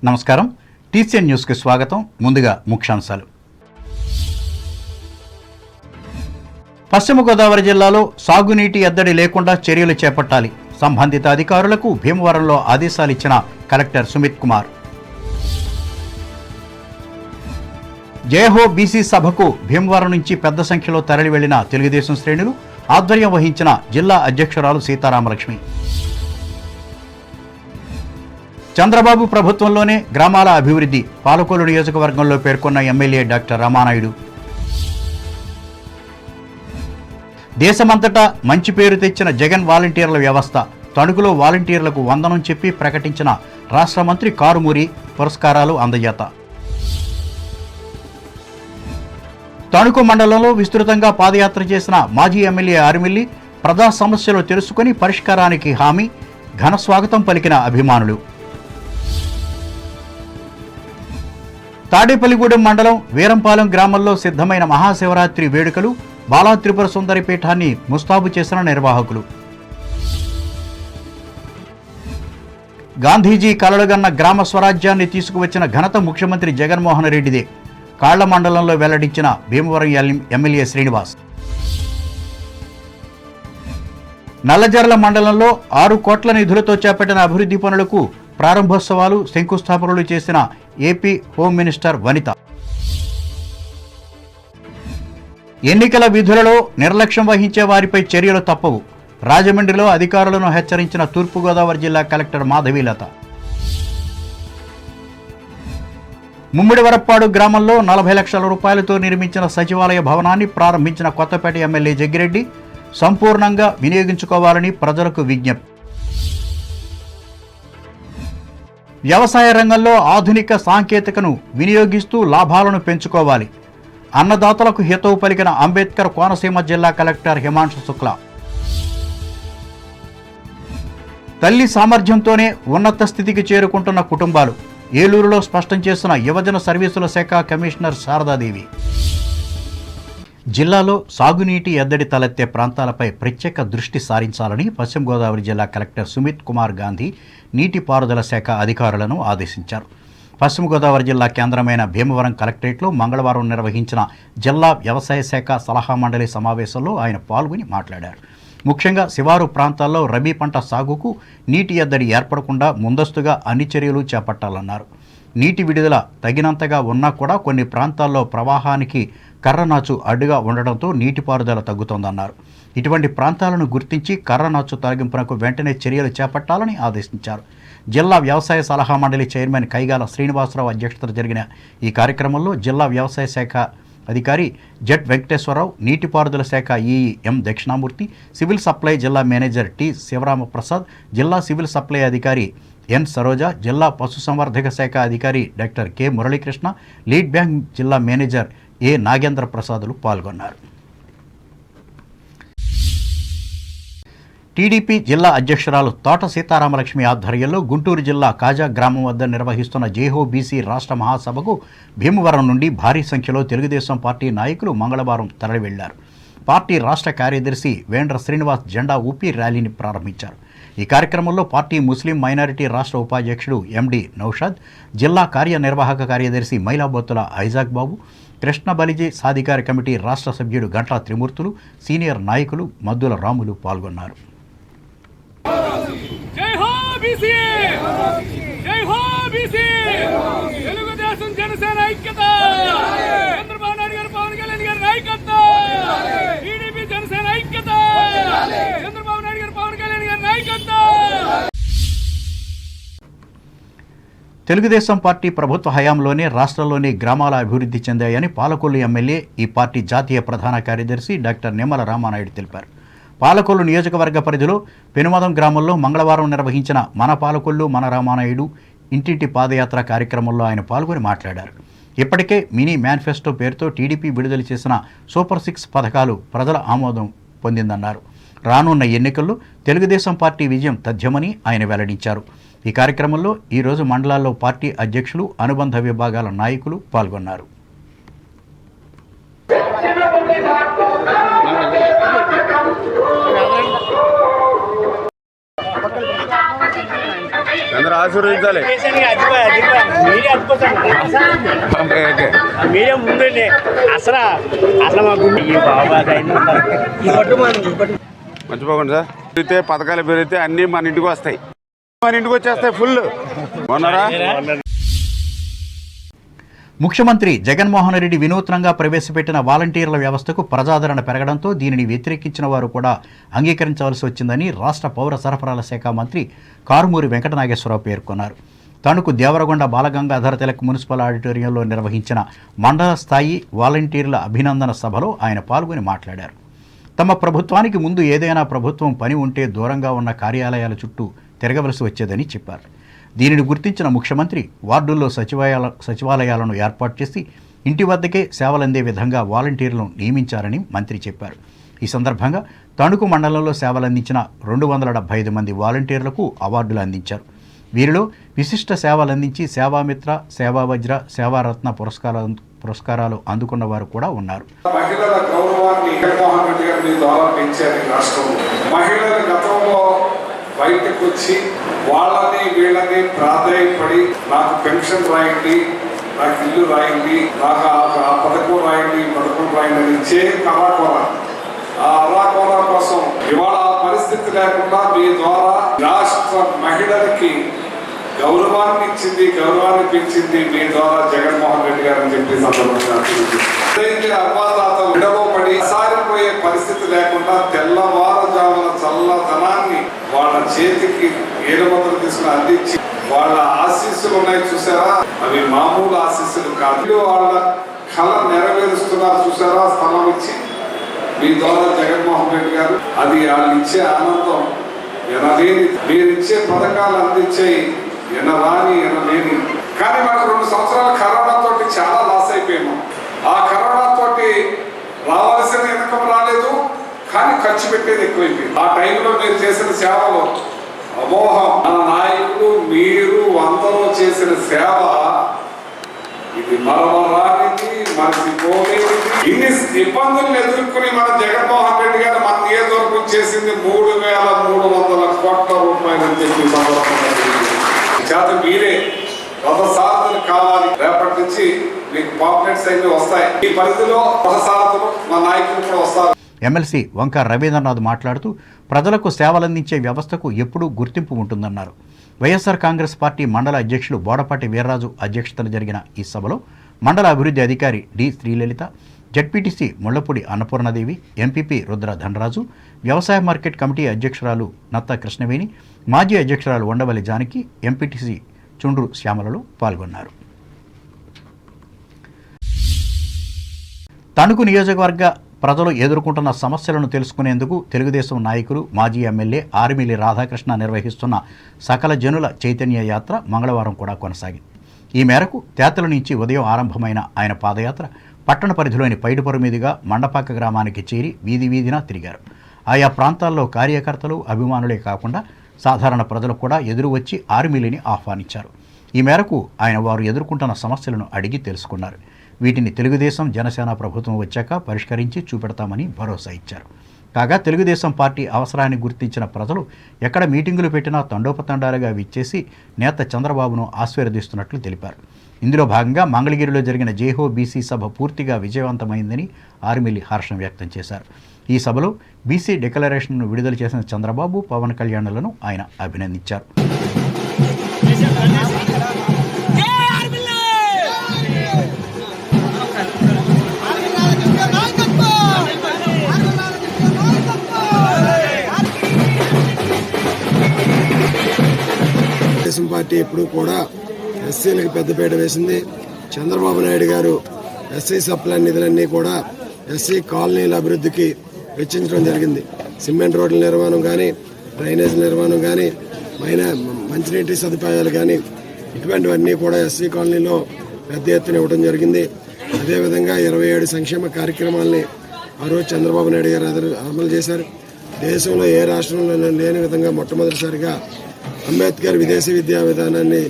నమస్కారం. టీసీఎన్ న్యూస్కి స్వాగతం. ముందుగా ముఖ్యాంశాలు. పశ్చిమ గోదావరి జిల్లాలో సాగునీటి ఎద్దడి లేకుండా చర్యలు చేపట్టాలి. సంబంధిత అధికారులకు భీమవరంలో ఆదేశాలిచ్చిన కలెక్టర్ సుమిత్ కుమార్. జయహో బీసీ సభకు భీమవరం నుంచి పెద్ద సంఖ్యలో తరలి వెళ్లిన తెలుగుదేశం శ్రేణులు. ఆధ్వర్యం వహించిన జిల్లా అధ్యక్షురాలు సీతారామలక్ష్మి. చంద్రబాబు ప్రభుత్వంలోనే గ్రామాల అభివృద్ధి, పాలకొల్లు నియోజకవర్గంలో పేర్కొన్న ఎమ్మెల్యే డాక్టర్ రామానాయుడు. దేశమంతటా మంచి పేరు తెచ్చిన జగన్ వాలంటీర్ల వ్యవస్థ, తణుకులో వాలంటీర్లకు వందనం చెప్పి ప్రకటించిన రాష్ట్ర మంత్రి కారుమూరి పురస్కారాలు అందజేత. తణుకు మండలంలో విస్తృతంగా పాదయాత్ర చేసిన మాజీ ఎమ్మెల్యే ఆర్మిల్లి ప్రజా సమస్యలు తెలుసుకుని పరిష్కారానికి హామీ, ఘన స్వాగతం పలికిన అభిమానులు. తాడేపల్లిగూడెం మండలం వీరంపాలెం గ్రామంలో సిద్ధమైన మహాశివరాత్రి వేడుకలు, బాలా త్రిపుర సుందరి పీఠాన్ని ముస్తాబు చేసిన నిర్వాహకులు. గాంధీజీ కలలుగన్న గ్రామ స్వరాజ్యాన్ని తీసుకువచ్చిన ఘనత ముఖ్యమంత్రి జగన్మోహన్ రెడ్డిదే. కాళ్ల మండలంలో వెల్లడించిన భీమవరం ఎమ్మెల్యే శ్రీనివాస్. నల్లజర్ల మండలంలో 6 కోట్ల నిధులతో చేపట్టిన అభివృద్ధి పనులకు ప్రారంభోత్సవాలు, శంకుస్థాపనలు చేసిన ఏపీ హోమ్ మినిస్టర్ వనిత. ఎన్నికల విధులలో నిర్లక్ష్యం వహించే వారిపై చర్యలు తప్పవు. రాజమండ్రిలో అధికారులను హెచ్చరించిన తూర్పుగోదావరి జిల్లా కలెక్టర్ మాధవీలత. ముమ్మిడివరప్పాడు గ్రామంలో 40 లక్షల రూపాయలతో నిర్మించిన సచివాలయ భవనాన్ని ప్రారంభించిన కొత్తపేట ఎమ్మెల్యే జగ్గిరెడ్డి. సంపూర్ణంగా వినియోగించుకోవాలని ప్రజలకు విజ్ఞప్తి. వ్యవసాయ రంగంలో ఆధునిక సాంకేతికను వినియోగిస్తూ లాభాలను పెంచుకోవాలి. అన్నదాతలకు హితవు పలికిన అంబేద్కర్ కోనసీమ జిల్లా కలెక్టర్ హిమాంశు శుక్లా. తల్లి సామర్థ్యంతోనే ఉన్నత స్థితికి చేరుకుంటున్న కుటుంబాలు, ఏలూరులో స్పష్టం చేసిన యువజన సర్వీసుల శాఖ కమిషనర్ శారదాదేవి. జిల్లాలో సాగునీటి ఎద్దడి తలెత్తే ప్రాంతాలపై ప్రత్యేక దృష్టి సారించాలని పశ్చిమ గోదావరి జిల్లా కలెక్టర్ సుమిత్ కుమార్ గాంధీ నీటిపారుదల శాఖ అధికారులను ఆదేశించారు. పశ్చిమ గోదావరి జిల్లా కేంద్రమైన భీమవరం కలెక్టరేట్లో మంగళవారం నిర్వహించిన జిల్లా వ్యవసాయ శాఖ సలహా మండలి సమావేశంలో ఆయన పాల్గొని మాట్లాడారు. ముఖ్యంగా శివారు ప్రాంతాల్లో రబీ పంట సాగుకు నీటి ఎద్దడి ఏర్పడకుండా ముందస్తుగా అన్ని చర్యలు చేపట్టాలన్నారు. నీటి విడుదల తగినంతగా ఉన్నా కూడా కొన్ని ప్రాంతాల్లో ప్రవాహానికి కర్రనాచు అడ్డుగా ఉండడంతో నీటిపారుదల తగ్గుతోందన్నారు. ఇటువంటి ప్రాంతాలను గుర్తించి కర్రనాచు తొలగింపునకు వెంటనే చర్యలు చేపట్టాలని ఆదేశించారు. జిల్లా వ్యవసాయ సలహా మండలి చైర్మన్ కైగాల శ్రీనివాసరావు అధ్యక్షతన జరిగిన ఈ కార్యక్రమంలో జిల్లా వ్యవసాయ శాఖ అధికారి జెడ్ వెంకటేశ్వరరావు, నీటిపారుదల శాఖ ఈఈ ఎం దక్షిణామూర్తి, సివిల్ సప్లై జిల్లా మేనేజర్ టి శివరామప్రసాద్, జిల్లా సివిల్ సప్లై అధికారి ఎన్ సరోజ, జిల్లా పశుసంవర్ధక శాఖ అధికారి doctor K Muralikrishna, lead bank జిల్లా మేనేజర్ ఏ నాగేంద్ర ప్రసాదులు పాల్గొన్నారు. టీడీపీ జిల్లా అధ్యక్షురాలు తోట సీతారామలక్ష్మి ఆధ్వర్యంలో గుంటూరు జిల్లా కాజా గ్రామం వద్ద నిర్వహిస్తున్న జేహో బీసీ రాష్ట్ర మహాసభకు భీమవరం నుండి భారీ సంఖ్యలో తెలుగుదేశం పార్టీ నాయకులు మంగళవారం తరలి వెళ్లారు. పార్టీ రాష్ట్ర కార్యదర్శి వేండ్ర శ్రీనివాస్ జెండా ఊపి ర్యాలీని ప్రారంభించారు. ఈ కార్యక్రమంలో పార్టీ ముస్లిం మైనారిటీ రాష్ట్ర ఉపాధ్యక్షుడు ఎండి నౌషాద్, జిల్లా కార్యనిర్వాహక కార్యదర్శి మైలాబొత్తుల ఐజాక్ బాబు, కృష్ణ బలిజీ సాధికార కమిటీ రాష్ట్ర సభ్యుడు గంట్ల త్రిమూర్తులు, సీనియర్ నాయకులు మద్దుల రాములు పాల్గొన్నారు. తెలుగుదేశం పార్టీ ప్రభుత్వ హయాంలోనే రాష్ట్రంలోని గ్రామాల అభివృద్ధి చెందాయని పాలకొల్లు ఎమ్మెల్యే, ఈ పార్టీ జాతీయ ప్రధాన కార్యదర్శి డాక్టర్ నిమ్మల రామానాయుడు తెలిపారు. పాలకొల్లు నియోజకవర్గ పరిధిలో పెనుమదం గ్రామంలో మంగళవారం నిర్వహించిన మన పాలకొల్లు మన రామానాయుడు ఇంటింటి పాదయాత్ర కార్యక్రమంలో ఆయన పాల్గొని మాట్లాడారు. ఇప్పటికే మినీ మేనిఫెస్టో పేరుతో టీడీపీ విడుదల చేసిన సూపర్ 6 పథకాలు ప్రజల ఆమోదం పొందిందన్నారు. రానున్న ఎన్నికల్లో తెలుగుదేశం పార్టీ విజయం తథ్యమని ఆయన వెల్లడించారు. ఈ కార్యక్రమంలో ఈరోజు మండలాల్లో పార్టీ అధ్యక్షులు, అనుబంధ విభాగాల నాయకులు పాల్గొన్నారు. అందరూ ఆశీర్వదించాలి. మీడియం ముందే అసలు మా గుండె మర్చిపోకండి సార్. పెరిగితే పథకాలు పెరిగితే అన్నీ మన ఇంటికి వస్తాయి, మన ఇంటికి వచ్చేస్తాయి ఫుల్. మొన్నరా ముఖ్యమంత్రి జగన్మోహన్ రెడ్డి వినూత్నంగా ప్రవేశపెట్టిన వాలంటీర్ల వ్యవస్థకు ప్రజాదరణ పెరగడంతో దీనిని వ్యతిరేకించిన వారు కూడా అంగీకరించవలసి వచ్చిందని రాష్ట్ర పౌర సరఫరాల శాఖ మంత్రి కారుమూరి వెంకటనాగేశ్వరరావు పేర్కొన్నారు. తణుకు దేవరగొండ బాలగంగాధర తిలక్ మున్సిపల్ ఆడిటోరియంలో నిర్వహించిన మండల స్థాయి వాలంటీర్ల అభినందన సభలో ఆయన పాల్గొని మాట్లాడారు. తమ ప్రభుత్వానికి ముందు ఏదైనా ప్రభుత్వం పని ఉంటే దూరంగా ఉన్న కార్యాలయాల చుట్టూ తిరగవలసి వచ్చేదని చెప్పారు. దీనిని గుర్తించిన ముఖ్యమంత్రి వార్డుల్లో సచివాలయాలను ఏర్పాటు చేసి ఇంటి వద్దకే సేవలందే విధంగా వాలంటీర్లను నియమించారని మంత్రి చెప్పారు. ఈ సందర్భంగా తణుకు మండలంలో సేవలందించిన 275 మంది వాలంటీర్లకు అవార్డులు అందించారు. వీరిలో విశిష్ట సేవలందించి సేవామిత్ర, సేవావజ్ర, సేవారత్న పురస్కారాలు అందుకున్న వారు కూడా ఉన్నారు. మహిళల గౌరవాన్ని జగన్మోహన్ రెడ్డి గారు మీ ద్వారా పెంచారు. రాష్ట్రంలో మహిళల గతంలో బయటకు వచ్చి వాళ్ళని వీళ్ళని ప్రాధాన్యపడి నాకు పెన్షన్ రాయండి, నాకు ఇల్లు రాయండి, నాకు ఆ పథకం రాయండి, పథకం రాయండి అని ఇచ్చే కరాకోర. ఆ అరాకోర కోసం ఇవాళ పరిస్థితి లేకుండా మీ ద్వారా రాష్ట్ర మహిళలకి గౌరవాన్ని ఇచ్చింది, గౌరవాన్ని పెంచింది మీ ద్వారా జగన్మోహన్ రెడ్డి గారు అని చెప్పి సందర్భంగా అవ్వాతాతలు విడలో పడి సారిపోయే పరిస్థితి లేకుండా తెల్లవారుజామున చల్లదనాన్ని వాళ్ళ చేతికి ఏలుముద్ర తీసుకుని అందించి వాళ్ళ ఆశీస్సులు ఉన్నాయి చూసారా, అవి మామూలు ఆశీస్సులు కాదు. వాళ్ళ కళ నెరవేరుస్తున్నారు చూసారా, స్థలం ఇచ్చి మీ ద్వారా జగన్మోహన్ రెడ్డి గారు. అది వాళ్ళు ఇచ్చే ఆనందం ఎనలేని. మీరు ఇచ్చే పథకాలు అందించే ఎనరాని ఎనలేని. కానీ మనకు 2 సంవత్సరాల కరోనా తోటి చాలా లాస్ అయిపోయాము. ఆ కరోనా తోటి రావాల్సిన ఇన్కమ్ రాలేదు, కానీ ఖర్చు పెట్టేది ఎక్కువైపోయింది. ఆ టైంలో మీరు చేసిన సేవలు అమోహం. మన నాయకులు మీరు అందరూ చేసిన సేవ ఇది మరవరానిది, మరచిపోలేనిది. ఇన్ని ఇబ్బందులను ఎదుర్కొని మన జగన్మోహన్ రెడ్డి గారు మన నియోజకవర్గం చేసింది 3,300 కోట్ల రూపాయలు అని చెప్పి చేత మీరే రథసారథులు కావాలి. రేపటి నుంచి మీకు పాంప్లెట్స్ అన్ని వస్తాయి. ఈ పరిధిలో రథసారథులు మా నాయకులు కూడా వస్తారు. ఎమ్మెల్సీ వంక రవీంద్రనాథ్ మాట్లాడుతూ ప్రజలకు సేవలందించే వ్యవస్థకు ఎప్పుడూ గుర్తింపు ఉంటుందన్నారు. వైఎస్ఆర్ కాంగ్రెస్ పార్టీ మండల అధ్యక్షులు బోడపాటి వీర్రాజు అధ్యక్షతన జరిగిన ఈ సభలో మండల అభివృద్ధి అధికారి D Srilalitha, ZPTC Mullapudi Annapurnadevi, MPP Rudra Dhanaraju, వ్యవసాయ మార్కెట్ కమిటీ అధ్యక్షురాలు నత్త కృష్ణవేణి, మాజీ అధ్యక్షురాలు ఉండవల్లి జానకి, ఎంపీటీసీ చుండ్రు శ్యామలలో పాల్గొన్నారు. తణుకు నియోజకవర్గ ప్రజలు ఎదుర్కొంటున్న సమస్యలను తెలుసుకునేందుకు తెలుగుదేశం నాయకులు మాజీ ఎమ్మెల్యే ఆర్మిలి రాధాకృష్ణ నిర్వహిస్తున్న సకల జనుల చైతన్య యాత్ర మంగళవారం కూడా కొనసాగింది. ఈ మేరకు తేతల నుంచి ఉదయం ఆరంభమైన ఆయన పాదయాత్ర పట్టణ పరిధిలోని పైడిపొర మీదుగా మండపాక గ్రామానికి చేరి వీధి వీధినా తిరిగారు. ఆయా ప్రాంతాల్లో కార్యకర్తలు, అభిమానులే కాకుండా సాధారణ ప్రజలు కూడా ఎదురు వచ్చి ఆర్మిలిని ఆహ్వానించారు. ఈ మేరకు ఆయన వారు ఎదుర్కొంటున్న సమస్యలను అడిగి తెలుసుకున్నారు. వీటిని తెలుగుదేశం, జనసేన ప్రభుత్వం వచ్చాక పరిష్కరించి చూపెడతామని భరోసా ఇచ్చారు. కాగా తెలుగుదేశం పార్టీ అవసరాన్ని గుర్తించిన ప్రజలు ఎక్కడ మీటింగులు పెట్టినా తండోపతండాలుగా విచ్చేసి నేత చంద్రబాబును ఆశీర్వదిస్తున్నట్లు తెలిపారు. ఇందులో భాగంగా మంగళగిరిలో జరిగిన జేహో బీసీ సభ పూర్తిగా విజయవంతమైందని ఆర్మిలి హర్షం వ్యక్తం చేశారు. ఈ సభలో బీసీ డిక్లరేషన్ను విడుదల చేసిన చంద్రబాబు, పవన్ కళ్యాణ్లను ఆయన అభినందించారు. తెలుగుదేశం పార్టీ ఎప్పుడు కూడా ఎస్సీలకు పెద్దపీట వేసింది. చంద్రబాబు నాయుడు గారు ఎస్సీ సప్లై నిధులన్నీ కూడా ఎస్సీ కాలనీల అభివృద్ధికి వెచ్చించడం జరిగింది. సిమెంట్ రోడ్ల నిర్మాణం కానీ, డ్రైనేజ్ నిర్మాణం కానీ, మంచినీటి సదుపాయాలు కానీ, ఇటువంటివన్నీ కూడా ఎస్సీ కాలనీలో పెద్ద ఎత్తున ఇవ్వడం జరిగింది. అదేవిధంగా 27 సంక్షేమ కార్యక్రమాలని ఆ రోజు చంద్రబాబు నాయుడు గారు అమలు చేశారు. దేశంలో ఏ రాష్ట్రంలో లేని విధంగా మొట్టమొదటిసారిగా అంబేద్కర్ విదేశీ విద్యా విధానాన్ని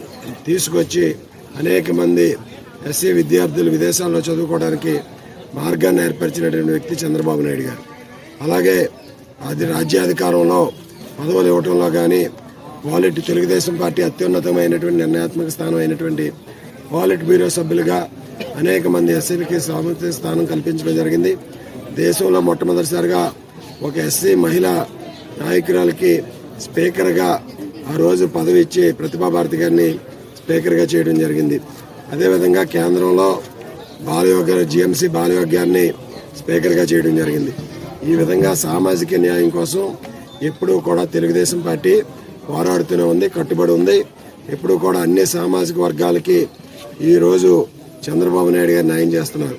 తీసుకొచ్చి అనేక మంది ఎస్సీ విద్యార్థులు విదేశాల్లో చదువుకోవడానికి మార్గాన్ని ఏర్పరిచినటువంటి వ్యక్తి చంద్రబాబు నాయుడు గారు. అలాగే అది రాజ్యాధికారంలో పదవులు ఇవ్వటంలో కానీ, తెలుగుదేశం పార్టీ అత్యున్నతమైనటువంటి నిర్ణయాత్మక స్థానం అయినటువంటి పాలిట్ బ్యూరో సభ్యులుగా అనేక మంది ఎస్సీలకి సామాజిక స్థానం కల్పించడం జరిగింది. దేశంలో మొట్టమొదటిసారిగా ఒక ఎస్సీ మహిళా నాయకురాలకి స్పీకర్గా ఆ రోజు పదవి ఇచ్చి ప్రతిభాభారతి గారిని స్పీకర్గా చేయడం జరిగింది. అదేవిధంగా కేంద్రంలో బాలయోగ్ గారు జిఎంసీ బాలయోగ్ గారిని స్పీకర్గా చేయడం జరిగింది. ఈ విధంగా సామాజిక న్యాయం కోసం ఎప్పుడూ కూడా తెలుగుదేశం పార్టీ పోరాడుతూనే ఉంది, కట్టుబడి ఉంది. ఎప్పుడూ కూడా అన్ని సామాజిక వర్గాలకి ఈరోజు చంద్రబాబు నాయుడు గారు న్యాయం చేస్తున్నారు.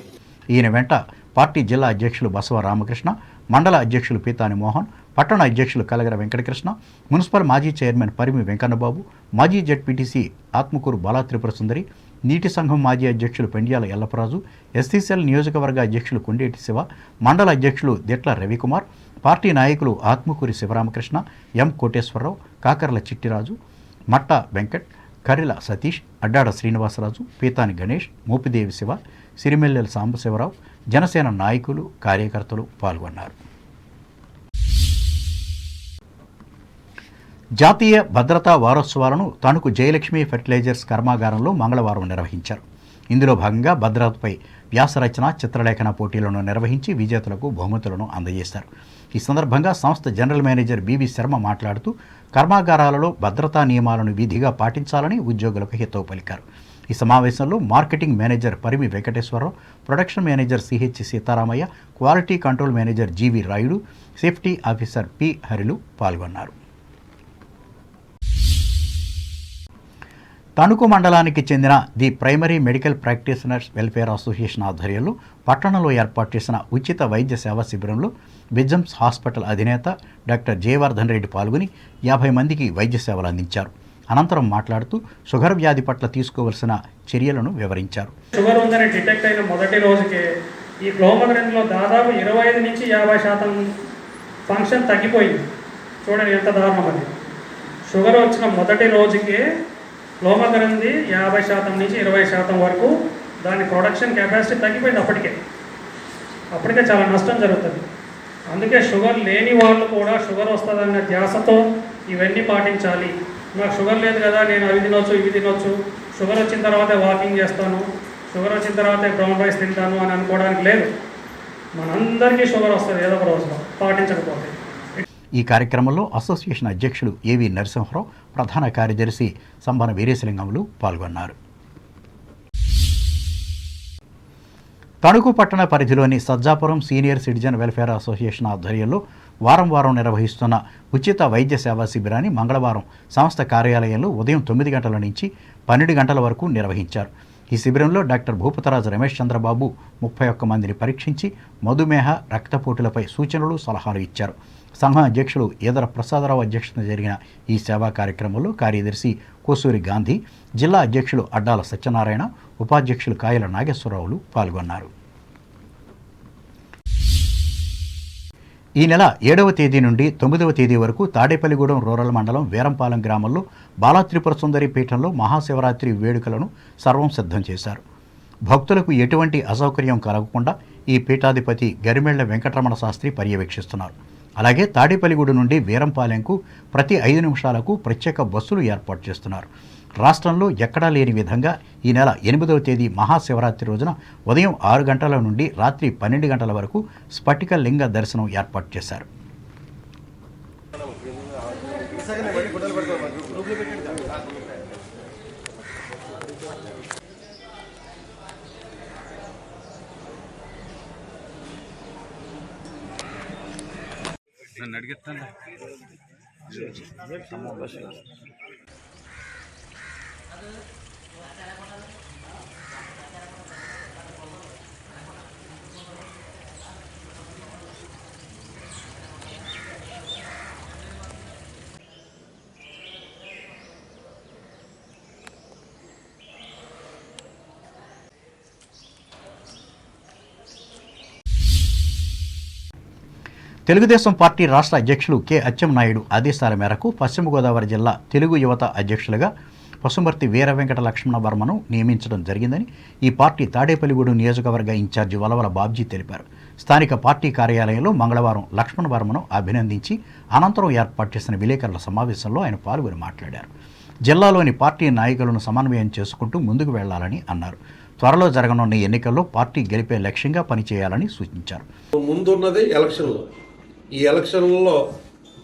ఈయన వెంట పార్టీ జిల్లా అధ్యక్షులు బసవ రామకృష్ణ, మండల అధ్యక్షులు పీతాని మోహన్, పట్టణ అధ్యక్షులు కలగర వెంకటకృష్ణ, మున్సిపల్ మాజీ చైర్మన్ పరిమి వెంకన్నబాబు, మాజీ జెడ్పీటీసీ ఆత్మకూరు బాలా త్రిపుర సుందరి, నీటి సంఘం మాజీ అధ్యక్షులు పెండ్యాల ఎల్లపరాజు, ఎస్సీసీఎల్ నియోజకవర్గ అధ్యక్షులు కొండేటి శివ, మండల అధ్యక్షులు దెట్ల రవికుమార్, పార్టీ నాయకులు ఆత్మకూరి శివరామకృష్ణ, ఎం కోటేశ్వరరావు, కాకర్ల చిట్టిరాజు, మట్ట వెంకట్, కర్రెల సతీష్, అడ్డాడ శ్రీనివాసరాజు, పీతాని గణేష్, మోపిదేవి శివ, సిరిమెల్లెల సాంబశివరావు, జనసేన నాయకులు, కార్యకర్తలు పాల్గొన్నారు. జాతీయ భద్రతా వారోత్సవాలను తణుకు జయలక్ష్మి ఫెర్టిలైజర్స్ కర్మాగారంలో మంగళవారం నిర్వహించారు. ఇందులో భాగంగా భద్రతపై వ్యాసరచన, చిత్రలేఖన పోటీలను నిర్వహించి విజేతలకు బహుమతులను అందజేశారు. ఈ సందర్భంగా సంస్థ జనరల్ మేనేజర్ బివి శర్మ మాట్లాడుతూ కర్మాగారాలలో భద్రతా నియమాలను విధిగా పాటించాలని ఉద్యోగులకు హితవు పలికారు. ఈ సమావేశంలో marketing manager Parimi Venkateswararao, production manager CH Sitaramayya, quality control manager GV Rayudu, safety officer P హరిలు పాల్గొన్నారు. తణుకు మండలానికి చెందిన the primary medical practitioners welfare association ఆధ్వర్యంలో పట్టణంలో ఏర్పాటు చేసిన ఉచిత వైద్య సేవా శిబిరంలో బిజమ్స్ హాస్పిటల్ అధినేత డాక్టర్ జయవర్ధన్ రెడ్డి పాల్గొని 50 మందికి వైద్య సేవలు అందించారు. అనంతరం మాట్లాడుతూ షుగర్ వ్యాధి పట్ల తీసుకోవలసిన చర్యలను వివరించారు. షుగర్ ఉందని డిటెక్ట్ అయిన మొదటి రోజుకే ఈ గ్లోమగ్రెన్లో దాదాపు 25 నుంచి 50% ఫంక్షన్ తగ్గిపోయింది. చూడండి ఎంత దారుణం అది. షుగర్ వచ్చిన మొదటి రోజుకే గ్లోమగ్రెన్ది 50% నుంచి 20% వరకు దాని ప్రొడక్షన్ కెపాసిటీ తగ్గిపోయింది. అప్పటికే చాలా నష్టం జరుగుతుంది. అందుకే షుగర్ లేని వాళ్ళు కూడా షుగర్ వస్తుందన్న ధ్యాసతో ఇవన్నీ పాటించాలి. నాకు షుగర్ లేదు కదా, నేను అవి తినొచ్చు ఇవి తినొచ్చు, షుగర్ వచ్చిన తర్వాతే వాకింగ్ చేస్తాను, షుగర్ వచ్చిన తర్వాతే బ్రౌన్ రైస్ తింటాను అని అనుకోవడానికి లేదు. మనందరికీ షుగర్ వస్తుంది ఏదో ఒక రోజులో పాటించకపోతే. ఈ కార్యక్రమంలో అసోసియేషన్ అధ్యక్షులు ఏవి నరసింహరావు, ప్రధాన కార్యదర్శి సంబన వీరేశలింగములు పాల్గొన్నారు. తణుకు పట్టణ పరిధిలోని Sajjapuram senior citizen welfare association ఆధ్వర్యంలో వారం నిర్వహిస్తున్న ఉచిత వైద్య సేవా శిబిరాన్ని మంగళవారం సంస్థ కార్యాలయంలో ఉదయం 9 గంటల నుంచి 12 గంటల వరకు నిర్వహించారు. ఈ శిబిరంలో డాక్టర్ భూపతరాజు రమేష్ చంద్రబాబు 31 మందిని పరీక్షించి మధుమేహ, రక్తపోటులపై సూచనలు, సలహాలు ఇచ్చారు. సంఘం అధ్యక్షులు ఈదర ప్రసాదరావు అధ్యక్షతన జరిగిన ఈ సేవా కార్యక్రమంలో కార్యదర్శి కోసూరి గాంధీ, జిల్లా అధ్యక్షులు అడ్డాల సత్యనారాయణ, ఉపాధ్యక్షులు కాయల నాగేశ్వరరావులు పాల్గొన్నారు. ఈ నెల 7వ తేదీ నుండి 9వ తేదీ వరకు తాడేపల్లిగూడెం రూరల్ మండలం వీరంపాలెం గ్రామంలో బాలా త్రిపుర సుందరి పీఠంలో మహాశివరాత్రి వేడుకలను సర్వం సిద్ధం చేశారు. భక్తులకు ఎటువంటి అసౌకర్యం కలగకుండా ఈ పీఠాధిపతి గరిమెళ్ల వెంకటరమణ శాస్త్రి పర్యవేక్షిస్తున్నారు. అలాగే తాడేపల్లిగూడెం నుండి వీరంపాలెంకు ప్రతి 5 నిమిషాలకు ప్రత్యేక బస్సులు ఏర్పాటు చేస్తున్నారు. రాష్ట్రంలో ఎక్కడా లేని విధంగా ఈ నెల 8వ తేదీ మహాశివరాత్రి రోజున ఉదయం 6 గంటల నుండి రాత్రి 12 గంటల వరకు స్ఫటిక లింగ దర్శనం ఏర్పాటు చేశారు. తెలుగుదేశం పార్టీ రాష్ట్ర అధ్యక్షులు కె అచ్చెన్నాయుడు ఆదేశాల మేరకు పశ్చిమ గోదావరి జిల్లా తెలుగు యువత అధ్యక్షులుగా పసుమర్తి వీర వెంకట లక్ష్మణ వర్మను నియమించడం జరిగిందని ఈ పార్టీ తాడేపల్లిగూడెం నియోజకవర్గ ఇన్ఛార్జి వలవల బాబ్జీ తెలిపారు. స్థానిక పార్టీ కార్యాలయంలో మంగళవారం లక్ష్మణ వర్మను అభినందించి అనంతరం ఏర్పాటు చేసిన విలేకరుల సమావేశంలో ఆయన పాల్గొని మాట్లాడారు. జిల్లాలోని పార్టీ నాయకులను సమన్వయం చేసుకుంటూ ముందుకు వెళ్లాలని అన్నారు. త్వరలో జరగనున్న ఎన్నికల్లో పార్టీ గెలిపే లక్ష్యంగా పనిచేయాలని సూచించారు. ముందున్నది ఎలక్షన్లు. ఈ ఎలక్షన్లలో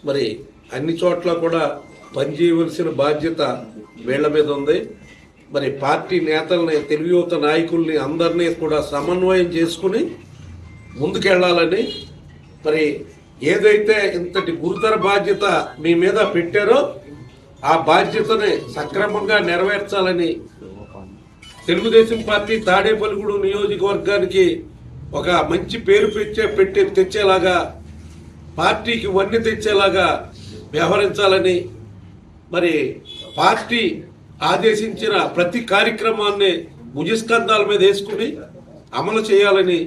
మరి అన్ని చోట్ల కూడా పనిచేయవలసిన బాధ్యత వీళ్ల మీద ఉంది. మరి పార్టీ నేతల్ని, తెలుగు యువత నాయకుల్ని అందరినీ కూడా సమన్వయం చేసుకుని ముందుకెళ్లాలని, మరి ఏదైతే ఇంతటి గురుతర బాధ్యత మీ మీద పెట్టారో ఆ బాధ్యతని సక్రమంగా నెరవేర్చాలని తెలుగుదేశం పార్టీ తాడేపల్లిగూడెం నియోజకవర్గానికి ఒక మంచి పేరు తెచ్చేలాగా, పార్టీకి వన్నె తెచ్చేలాగా వ్యవహరించాలని, మరి పార్టీ ఆదేశించిన ప్రతి కార్యక్రమాన్ని భుజస్కంధాల మీద వేసుకుని అమలు చేయాలని.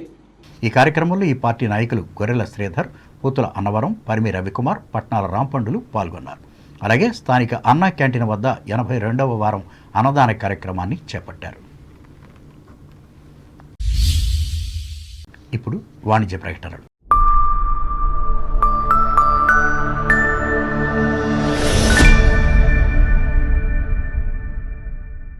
ఈ కార్యక్రమంలో ఈ పార్టీ నాయకులు గొర్రెల శ్రీధర్, పూతుల అన్నవరం, పరిమి రవికుమార్, పట్నాల రాంపండులు పాల్గొన్నారు. అలాగే స్థానిక అన్నా క్యాంటీన్ వద్ద 82వ వారం అన్నదాన కార్యక్రమాన్ని చేపట్టారు. ఇప్పుడు వాణిజ్య ప్రకటనలు.